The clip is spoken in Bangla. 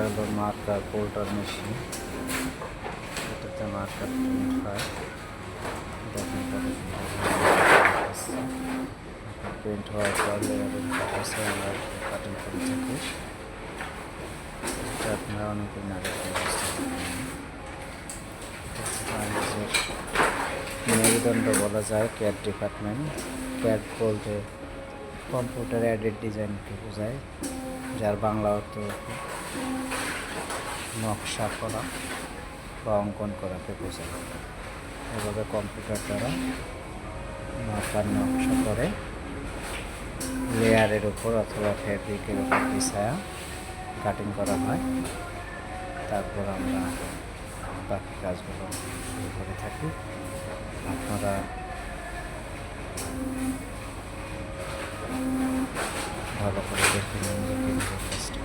হলো মার্কার পোল্টার মেশিন, এটাতে মার্কার প্রিন্ট হয়। দেখেন কত সুন্দর প্রিন্ট হওয়ার পর লেয়ারিং কাটাছে, আমরা কাটিং করে থাকি। এটা আপনারা অনেকেই নারী মেরুদণ্ড বলা যায় ক্যাড ডিপার্টমেন্ট। ক্যাড বলতে কম্পিউটার অ্যাডেড ডিজাইনকে বোঝায়, যার বাংলা অর্থ নকশা করা বা অঙ্কন করাকে বোঝায়। এভাবে কম্পিউটার দ্বারা মার্কার নকশা করে লেয়ারের উপর অথবা ফ্যাব্রিকের উপর বিছায়া কাটিং করা হয়। তারপর আমরা বাকি কাজগুলো শুরু করে থাকি। আপনারা ভালো করে দেখে নিন যে কীভাবে কাজটা